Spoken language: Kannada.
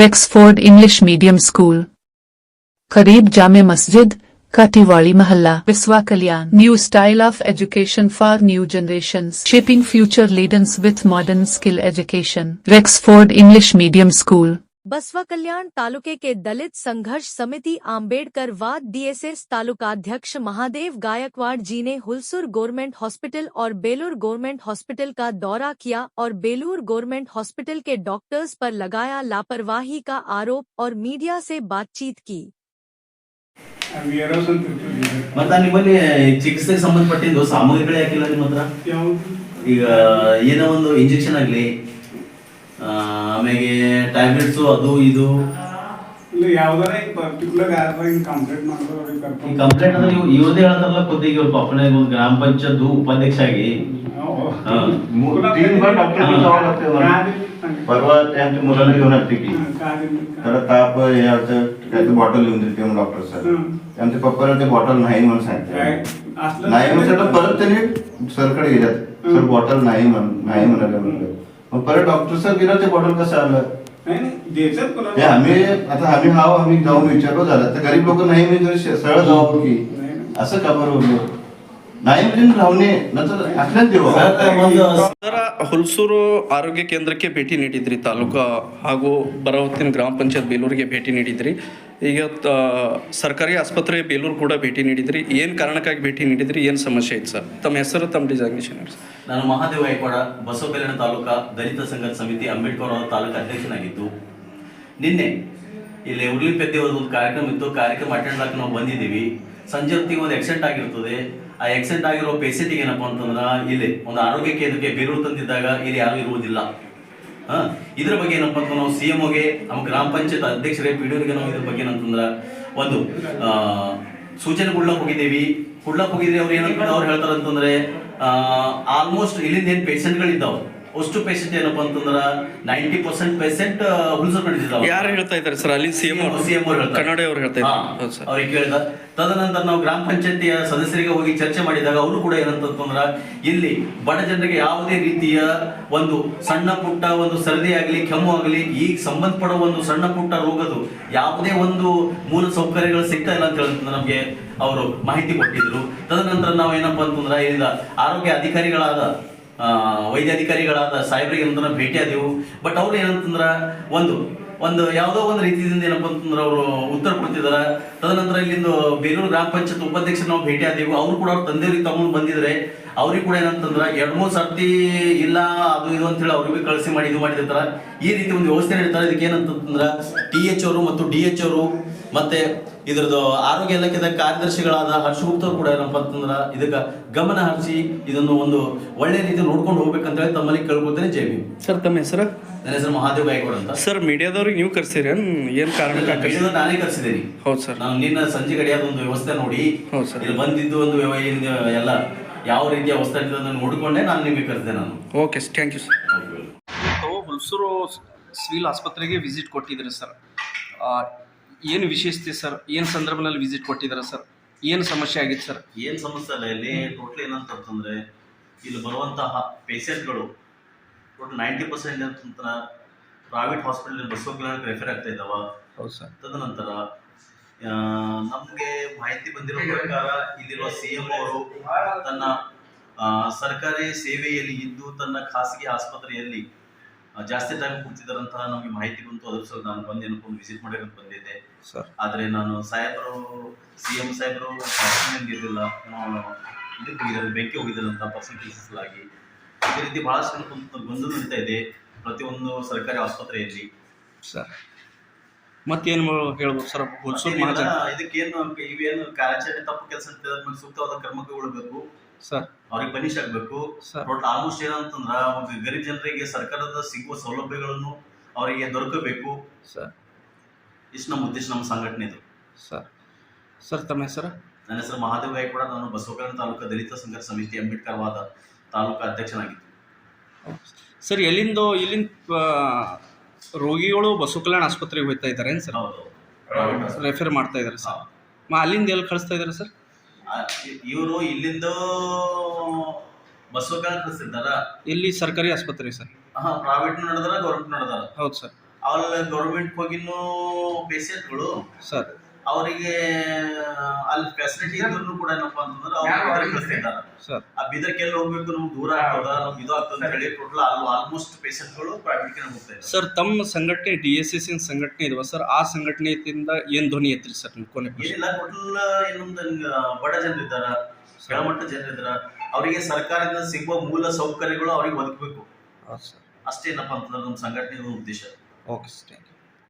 रेक्सफोर्ड इंग्लिश मीडियम स्कूल, करीब जामे मस्जिद, काटीवाड़ी महल्ला, विस्वा कल्याण. New style of education for new generations, shaping future leaders with modern skill education. Rexford English Medium School. बसवा कल्याण तालुके के दलित संघर्ष समिति आंबेडकर वाद डीएसएस तालुकाध्यक्ष महादेव गायकवाड़ जी ने हुलसूर गवर्नमेंट हॉस्पिटल और बेलूर गवर्नमेंट हॉस्पिटल का दौरा किया और बेलूर गवर्नमेंट हॉस्पिटल के डॉक्टर्स पर लगाया लापरवाही का आरोप और मीडिया से बातचीत की. ಮತ್ತೆ ನಿಮ್ಮಲ್ಲಿ ಚಿಕಿತ್ಸೆಗೆ ಸಂಬಂಧಪಟ್ಟಿದ್ದು ಸಾಮಗ್ರಿಗಳು ಯಾಕಿಲ್ಲ ನಿಮ್ಮ ಹತ್ರ? ಈಗ ಏನೋ ಒಂದು ಇಂಜೆಕ್ಷನ್ ಆಗಲಿ ಆಮೇಲೆ ಟ್ಯಾಬ್ಲೆಟ್ಸು ಅದು ಇದು ಕಂಪ್ಲೇಂಟ್ ಅಂದ್ರೆ ನೀವು ಇವ್ರದೇ ಹೇಳ್ತಾರಲ್ಲ ಖುದ್ದಿಗೆ ಇವ್ರ ಪಪ್ಪನೇ ಒಂದು ಗ್ರಾಮ ಪಂಚಾಯತ್ ಉಪಾಧ್ಯಕ್ಷ ಆಗಿ परवा त्यांच्या मुलाला घेऊन आलते की त्याला ताप याचं बॉटल लिहून दिली म्हणून डॉक्टर सर त्यांच्या पप्पाला ते बॉटल नाही म्हणून सांगितलं. नाही म्हणून परत त्यांनी सरकडे गेल्यात सर बॉटल नाही म्हणाले म्हणलं. मग परत डॉक्टर सर गेला ते बॉटल कसं आलं आम्ही जाऊन विचारलो झालं तर गरीब लोक नाही म्हणजे सरळ जावं की असं का बरोबर नाही म्हणजे राहणे नंतर असल्याच देऊ. ಹುಲ್ಸೂರು ಆರೋಗ್ಯ ಕೇಂದ್ರಕ್ಕೆ ಭೇಟಿ ನೀಡಿದ್ರಿ ತಾಲೂಕಾ ಹಾಗೂ ಭರಾವತಿನ ಗ್ರಾಮ ಪಂಚಾಯತ್ ಬೇಲೂರಿಗೆ ಭೇಟಿ ನೀಡಿದ್ರಿ. ಈಗ ಸರ್ಕಾರಿ ಆಸ್ಪತ್ರೆ ಬೇಲೂರು ಕೂಡ ಭೇಟಿ ನೀಡಿದ್ರಿ. ಏನು ಕಾರಣಕ್ಕಾಗಿ ಭೇಟಿ ನೀಡಿದ್ರಿ, ಏನು ಸಮಸ್ಯೆ ಇತ್ತು ಸರ್? ತಮ್ಮ ಹೆಸರು, ತಮ್ಮ ಡಿಸಾಗ್ನೇಷನ್ ಹೇಳಿ ಸರ್. ನಾನು ಮಹಾದೇವ ಗಾಯಕ್ವಾಡ, ಬಸವ ಕಲ್ಯಾಣ ತಾಲೂಕಾ ದಲಿತ ಸಂಘರ್ಷ ಸಮಿತಿ ಅಂಬೇಡ್ಕರ್ ತಾಲೂಕು ಅಧ್ಯಕ್ಷನಾಗಿದ್ದು, ನಿನ್ನೆ ಇಲ್ಲಿ ಉರ್ಲಿ ಪೆದ್ದೆಯವ್ರದ್ದು ಒಂದು ಕಾರ್ಯಕ್ರಮ ಇತ್ತು. ಕಾರ್ಯಕ್ರಮ ಅಟೆಂಡ್ ಮಾಡಕ್ಕೆ ನಾವು ಬಂದಿದ್ದೀವಿ. ಸಂಜೆ ಹೊತ್ತಿಗೆ ಒಂದು ಆಕ್ಸಿಡೆಂಟ್ ಆಗಿರ್ತದೆ. ಆ ಆಕ್ಸಿಡೆಂಟ್ ಆಗಿರೋ ಪೇಷೆಂಟಿಗೆ ಏನಪ್ಪಾ ಅಂತಂದ್ರೆ ಇಲ್ಲಿ ಒಂದು ಆರೋಗ್ಯ ಕೇಂದ್ರಕ್ಕೆ ಬೇಲೂರು ತಂದಿದ್ದಾಗ ಇಲ್ಲಿ ಯಾರು ಇರುವುದಿಲ್ಲ. ಇದ್ರ ಬಗ್ಗೆ ಏನಪ್ಪ ಅಂತ ನಾವು CMOಗೆ, ನಮ್ಮ ಗ್ರಾಮ ಪಂಚಾಯತ್ ಅಧ್ಯಕ್ಷರೇ, PDOರಿಗೆ ನಾವು ಇದ್ರ ಬಗ್ಗೆ ಏನಂತಂದ್ರೆ ಒಂದು ಸೂಚನೆ ಕೊಡ್ಲಕ್ಕೆ ಹೋಗಿದ್ದೀವಿ. ಅವ್ರು ಏನಂತ ಅವ್ರು ಹೇಳ್ತಾರ ಅಂತಂದ್ರೆ ಆಲ್ಮೋಸ್ಟ್ ಇಲ್ಲಿಂದ ಏನು ಪೇಷೆಂಟ್ಗಳಿದ್ದಾವೆ ಅಷ್ಟು ಪೇಷೆಂಟ್ ಏನಪ್ಪಾ ಅಂತಂದ್ರೆ 90% ಪೇಷೆಂಟ್ ಹುಲ್ಸೂರು ಕಡಿದಿದ್ದಾವೆ. ಯಾರು ಹೇಳ್ತಾ ಇದ್ದಾರೆ ಸರ್? ಅಲ್ಲಿ CM ಕನ್ನಡ ಅವ್ರು ಹೇಳ್ತಾ ಇದ್ದಾರೆ. ಅವ್ರಿಗೆ ಕೇಳಿದ ತದನಂತರ ನಾವು ಗ್ರಾಮ ಪಂಚಾಯತಿಯ ಸದಸ್ಯರಿಗೆ ಹೋಗಿ ಚರ್ಚೆ ಮಾಡಿದಾಗ ಅವರು ಕೂಡ ಏನಂತಂದ್ರೆ ಇಲ್ಲಿ ಬಡ ಜನರಿಗೆ ಯಾವುದೇ ರೀತಿಯ ಒಂದು ಸಣ್ಣ ಪುಟ್ಟ ಒಂದು ಸರ್ದಿ ಆಗಲಿ, ಕೆಮ್ಮು ಆಗಲಿ, ಈಗ ಸಂಬಂಧಪಡುವ ಒಂದು ಸಣ್ಣ ಪುಟ್ಟ ರೋಗದು ಯಾವುದೇ ಒಂದು ಮೂಲ ಸೌಕರ್ಯಗಳು ಸಿಗ್ತಾ ಇಲ್ಲ ಅಂತ ಹೇಳ್ತಾರೆ ನಮಗೆ ಅವರು ಮಾಹಿತಿ ಕೊಟ್ಟಿದ್ರು. ತದನಂತರ ನಾವು ಏನಪ್ಪಾ ಅಂತಂದ್ರೆ ಇಲ್ಲಿಂದ ಆರೋಗ್ಯ ಅಧಿಕಾರಿಗಳಾದ ವೈದ್ಯಾಧಿಕಾರಿಗಳಾದ ಸಾಹೇಬರಿಗೆ ಅಂತ ಭೇಟಿ ಆದೆವು. ಬಟ್ ಅವ್ರು ಏನಂತಂದ್ರ ಒಂದು ಯಾವುದೋ ಒಂದು ರೀತಿಯಿಂದ ಏನಪ್ಪ ಅಂತಂದ್ರೆ ಅವರು ಉತ್ತರ ಕೊಡ್ತಿದಾರೆ. ತದನಂತರ ಇಲ್ಲಿಂದ ಬೇಲೂರು ಗ್ರಾಮ ಪಂಚಾಯತ್ ಉಪಾಧ್ಯಕ್ಷರು ನಾವು ಭೇಟಿ ಆದೆವು. ಅವರು ಕೂಡ ಅವ್ರ ತಂದೆಯವ್ರಿಗೆ ತಗೊಂಡು ಬಂದಿದ್ರೆ ಅವ್ರಿಗೆ ಕೂಡ ಏನಂತಂದ್ರೆ 2-3 ಸರ್ತಿ ಇಲ್ಲ ಅದು ಇದು ಅಂತ ಹೇಳಿ ಅವ್ರಿಗೆ ಕಳಿಸಿ ಮಾಡಿ ಇದು ಮಾಡಿರ್ತಾರ. ಈ ರೀತಿ ಒಂದು ವ್ಯವಸ್ಥೆ ನಡೀತಾರೆ. ಇದಕ್ಕೆ ಏನಂತಂದ್ರೆ TH ಅವರು ಮತ್ತು DH ಅವರು ಮತ್ತೆ ಇದ್ರದ್ದು ಆರೋಗ್ಯ ಇಲಾಖೆದ ಕಾರ್ಯದರ್ಶಿಗಳಾದ ಹರ್ಷಗುಪ್ತ ಕೂಡ ಏನಪ್ಪ ಅಂತಂದ್ರೆ ಇದಕ್ಕೆ ಗಮನ ಹರಿಸಿ ಇದನ್ನು ಒಂದು ಒಳ್ಳೆ ರೀತಿ ನೋಡ್ಕೊಂಡು ಹೋಗ್ಬೇಕಂತ ಹೇಳಿ ತಮ್ಮಲ್ಲಿ ಕೇಳ್ಕೊತೇನೆ. ಜೈ ಭೀಮ್. ಸರ್, ತಮ್ಮ ಹೆಸರು? ನನ್ನ ಹೆಸರು ಮಹಾದೇವ್ ಗಾಯಕ್ವಾಡ್ ಅಂತ. ಸರ್, ಮೀಡಿಯಾದವ್ರಿಗೆ ನೀವು ಕರ್ಸಿರಿ? ಏನು ಕಾರಣ? ನಾನೇ ಕರ್ಸಿದ್ದೀನಿ. ಹೌದು ಸರ್. ನಾನು ನಿನ್ನ ಸಂಜೆ ಗಡಿಯಾದ ಒಂದು ವ್ಯವಸ್ಥೆ ನೋಡಿ ಇಲ್ಲಿ ಬಂದಿದ್ದು ಒಂದು ಎಲ್ಲ ಯಾವ ರೀತಿಯ ವ್ಯವಸ್ಥೆ ನೋಡಿಕೊಂಡೆ ನಾನು ನಿಮಗೆ ಕರೆದೆ. ನಾನು okay, thank you sir. Hulsuru civil ಆಸ್ಪತ್ರೆಗೆ ವಿಸಿಟ್ ಕೊಟ್ಟಿದ್ದೀರಿ ಸರ್. ಏನು ವಿಶೇಷತೆ ಸರ್? ಏನು ಸಂದರ್ಭದಲ್ಲಿ ವಿಸಿಟ್ ಕೊಟ್ಟಿದ್ದಾರೆ ಸರ್? ಏನು ಸಮಸ್ಯೆ ಆಗಿತ್ತು ಸರ್? ಏನು ಸಮಸ್ಯೆ ಅಲ್ಲ, ಇಲ್ಲಿ ಟೋಟಲ್ ಏನಂತಂದ್ರೆ ಇಲ್ಲಿ ಬರುವಂತಹ ಪೇಷೆಂಟ್ಗಳು ಟೋಟಲ್ 90% ಅಂತಂದ್ರೆ ಪ್ರೈವೇಟ್ ಹಾಸ್ಪಿಟಲ್ ಬಸವ ಕಲ್ಯಾಣಕ್ಕೆ ರೆಫರ್ ಆಗ್ತಾ ಇದ್ದಾವ. ಹೌದು ಸರ್. ತದನಂತರ ನಮಗೆ ಮಾಹಿತಿ ಬಂದಿರೋ ಪ್ರಕಾರ ಇಲ್ಲಿರುವ CM ಅವರು ತನ್ನ ಸರ್ಕಾರಿ ಸೇವೆಯಲ್ಲಿ ಇದ್ದು ತನ್ನ ಖಾಸಗಿ ಆಸ್ಪತ್ರೆಯಲ್ಲಿ ಜಾಸ್ತಿ ಟೈಮ್ ಕೊಡ್ತಿದ್ದಾರಂತ ನಮಗೆ ಮಾಹಿತಿ ಬಂತು. ಅದ್ರ ಸಲ ನಾನು ಬಂದು ಏನಪ್ಪ ವಿಸಿಟ್ ಮಾಡೋಕೆ ಬಂದಿದ್ದೆ ಸರ್. ಆದರೆ ನಾನು CM ಸಾಹೇಬರು ಇರಲಿಲ್ಲ, ಇದಕ್ಕೆ ಹೋಗಿದ್ದಾರೆ, ಬೆಂಕಿ ಹೋಗಿದ್ದಾರಂತ ಪರ್ಸನಲ್ ಕೇಸಸ್ಲಾಗಿ. ಇದೇ ರೀತಿ ಬಹಳಷ್ಟು ಗೊಂದಲ ನಡೀತಾ ಇದೆ ಪ್ರತಿಯೊಂದು ಸರ್ಕಾರಿ ಆಸ್ಪತ್ರೆಯಲ್ಲಿ ಸರ್. ಮತ್ತೇನು ಹೇಳ್ಬೋದು ಸರ್? ಇದಕ್ಕೇನು ಇವೇನು ಕಾರ್ಯಾಚರಣೆ ತಪ್ಪು ಕೆಲಸ ಸೂಕ್ತವಾದ ಕ್ರಮ ಕೈಗೊಳ್ಳಬೇಕು ಸರ್. ಅವ್ರಿಗೆ ಪನಿಷ್ ಆಗಬೇಕು. ಟೋಟಲ್ ಆಲ್ಮೋಸ್ಟ್ ಏನಂತಂದ್ರ ಗರೀಬ್ ಜನರಿಗೆ ಸರ್ಕಾರದ ಸಿಗುವ ಸೌಲಭ್ಯಗಳನ್ನು ಅವರಿಗೆ ದೊರಕಬೇಕು ಸರ್. ಇಷ್ಟು ನಮ್ಮ ಉದ್ದೇಶ, ನಮ್ಮ ಸಂಘಟನೆದು ಸರ್. ಸರ್, ತಮ್ಮ ಹೆಸರು? ನನ್ನ ಹೆಸರು ಮಹಾದೇವ್ ಗಾಯಕ್ವಾಡ. ನಾನು ಬಸವ ಕಲ್ಯಾಣ ತಾಲೂಕು ದಲಿತ ಸಂಘರ್ಷ ಸಮಿತಿ ಅಂಬೇಡ್ಕರ್ ವಾದ ತಾಲೂಕು ಅಧ್ಯಕ್ಷನಾಗಿದ್ದು. ಸರ್, ಇಲ್ಲಿಂದ ರೋಗಿಗಳು ಬಸವ ಕಲ್ಯಾಣ ಆಸ್ಪತ್ರೆಗೆ ಹೋಗ್ತಾ ಇದ್ದಾರೆ ಏನು ಸರ್? ಹೌದು, ರೆಫರ್ ಮಾಡ್ತಾ ಇದ್ದಾರೆ ಸರ್. ಅಲ್ಲಿಂದ ಎಲ್ಲಿ ಕಳಿಸ್ತಾ ಇದ್ದಾರೆ ಸರ್? ಇವರು ಇಲ್ಲಿಂದ ಬಸವ ಕಲ್ಯಾಣ ಕಳಿಸ್ತಿದ್ದಾರ. ಇಲ್ಲಿ ಸರ್ಕಾರಿ ಆಸ್ಪತ್ರೆ ಸರ್? ಪ್ರೈವೇಟ್ ನಡೆದಾರ, ಗೌರ್ಮೆಂಟ್ ನಡೆದಾರ? ಹೌದು ಸರ್. ಅವಲ್ಲ ಗೌರ್ಮೆಂಟ್ ಹೋಗಿನೂ ಪೇಷಂಟ್ಗಳು ಸರ್ ಅವರಿಗೆ ಅಲ್ಲಿ ಫೆಸಿಲಿಟಿ ಇದ್ರು ಕೂಡ ಏನಪ್ಪಾ ಅಂತಂದ್ರೆ ಅವ್ರು ಕಳಿಸ್ತಿದ್ದಾರೆ. ಸರ್ ಆ ಬೀದರ್ಗೆ ಎಲ್ಲಿ ಹೋಗ್ಬೇಕು ನಮ್ಗೆ ದೂರ ಆಗ್ತದ ನಮ್ಗೆ ಇದು ಆಗ್ತದ ಅಂತ ಹೇಳಿ ಟೋಟಲ್ ಆಲ್ಮೋಸ್ಟ್ ಪೇಷಂಟ್ಗಳು ಪ್ರೈವೇಟ್ಗೆ ಹೋಗ್ತಾ ಇದ್ದಾರೆ. ಸರ್ ತಮ್ಮ ಸಂಘಟನೆ DSS ಸಂಘಟನೆ ಇದಾವ ಸರ್, ಆ ಸಂಘಟನೆಯಿಂದ ಏನ್ ಧ್ವನಿ ಐತ್ರಿ ಸರ್ ನಿಮ್ ಕೊನೆ ಪ್ರಶ್ನೆ? ಏನಿಲ್ಲ, ಟೋಟಲ್ ಇನ್ನೊಂದು ಬಡ ಜನರು ಇದ್ದಾರ, ಕೆಳಮಟ್ಟ ಜನರು ಇದ್ದಾರ, ಅವರಿಗೆ ಸರ್ಕಾರದಿಂದ ಸಿಗುವ ಮೂಲ ಸೌಕರ್ಯಗಳು ಅವ್ರಿಗೆ ಒದಗಬೇಕು ಹಾಂ ಸರ್, ಅಷ್ಟೇನಪ್ಪ ಅಂತಂದ್ರೆ ನಮ್ಮ ಸಂಘಟನೆ ಉದ್ದೇಶ. Okay sir.